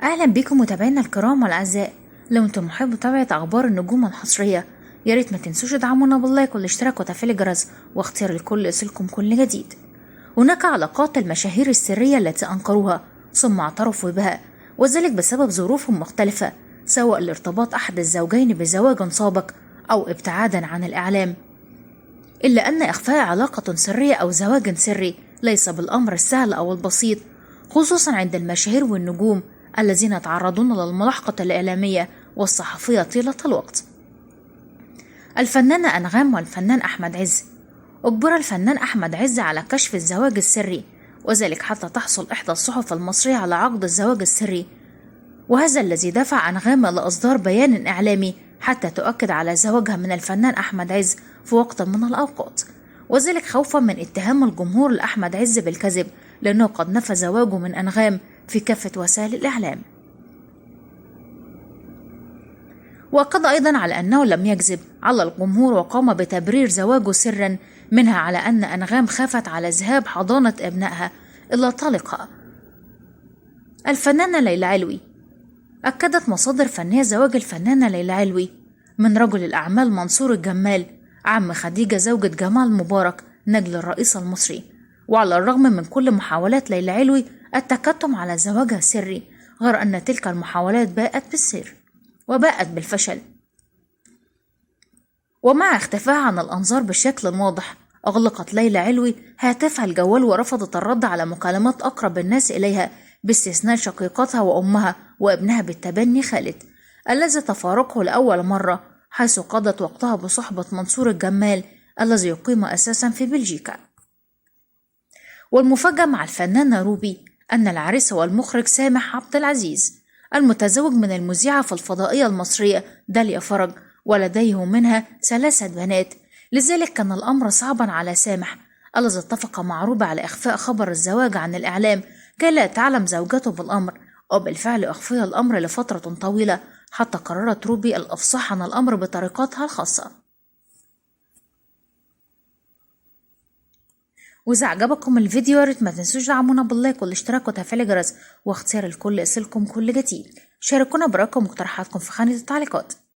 اهلا بيكم متابعينا الكرام والأعزاء. لو انتم محبوا متابعة اخبار النجوم الحصرية ياريت ما تنسوش تدعمونا باللايك والاشتراك وتفعيل الجرس واختيار الكل يصلكم كل جديد. هناك علاقات المشاهير السرية التي انكروها ثم اعترفوا بها، وذلك بسبب ظروفهم مختلفة، سواء لارتباط احد الزوجين بزواج سابق او ابتعادا عن الاعلام. الا ان اخفاء علاقة سرية او زواج سري ليس بالامر السهل او البسيط، خصوصا عند المشاهير والنجوم الذين يتعرضون للملاحقة الإعلامية والصحفية طيلة الوقت. الفنانة أنغام والفنان أحمد عز. أجبر الفنان أحمد عز على كشف الزواج السري، وذلك حتى تحصل إحدى الصحف المصرية على عقد الزواج السري، وهذا الذي دفع أنغام لإصدار بيان إعلامي حتى تؤكد على زواجها من الفنان أحمد عز في وقت من الأوقات، وذلك خوفا من اتهام الجمهور لأحمد عز بالكذب، لأنه قد نفى زواجه من أنغام في كافة وسائل الإعلام. وأكد أيضا على أنه لم يكذب على الجمهور، وقام بتبرير زواجه سرا، منها على أن أنغام خافت على ذهاب حضانة ابنائها إلى طليقها. الفنانة ليلى علوي. أكدت مصادر فنية زواج الفنانة ليلى علوي من رجل الأعمال منصور الجمال عم خديجة زوجة جمال مبارك نجل الرئيس المصري. وعلى الرغم من كل محاولات ليلى علوي التكتم على زواجها السري، غير أن تلك المحاولات باءت بالسر وباءت بالفشل. ومع اختفائها عن الأنظار بشكل واضح، أغلقت ليلى علوي هاتفها الجوال ورفضت الرد على مكالمات أقرب الناس إليها، باستثناء شقيقتها وأمها وابنها بالتبني خالد الذي تفارقه لأول مرة، حيث قضت وقتها بصحبة منصور الجمال الذي يقيم أساسا في بلجيكا. والمفاجأة مع الفنانة روبي أن العريس هو المخرج سامح عبد العزيز المتزوج من المذيعة في الفضائية المصرية داليا فرج، ولديه منها 3 بنات. لذلك كان الأمر صعبا على سامح الذي اتفق مع روبي على إخفاء خبر الزواج عن الإعلام كي لا تعلم زوجته بالأمر، وبالفعل أخفي الأمر لفترة طويلة حتى قررت روبي الإفصاح عن الأمر بطريقتها الخاصة. وإذا عجبكم الفيديو ياريت ما تنسوش تدعمونا باللايك والاشتراك وتفعيل الجرس واختيار الكل يصلكم كل جديد. شاركونا برأيكم ومقترحاتكم في خانة التعليقات.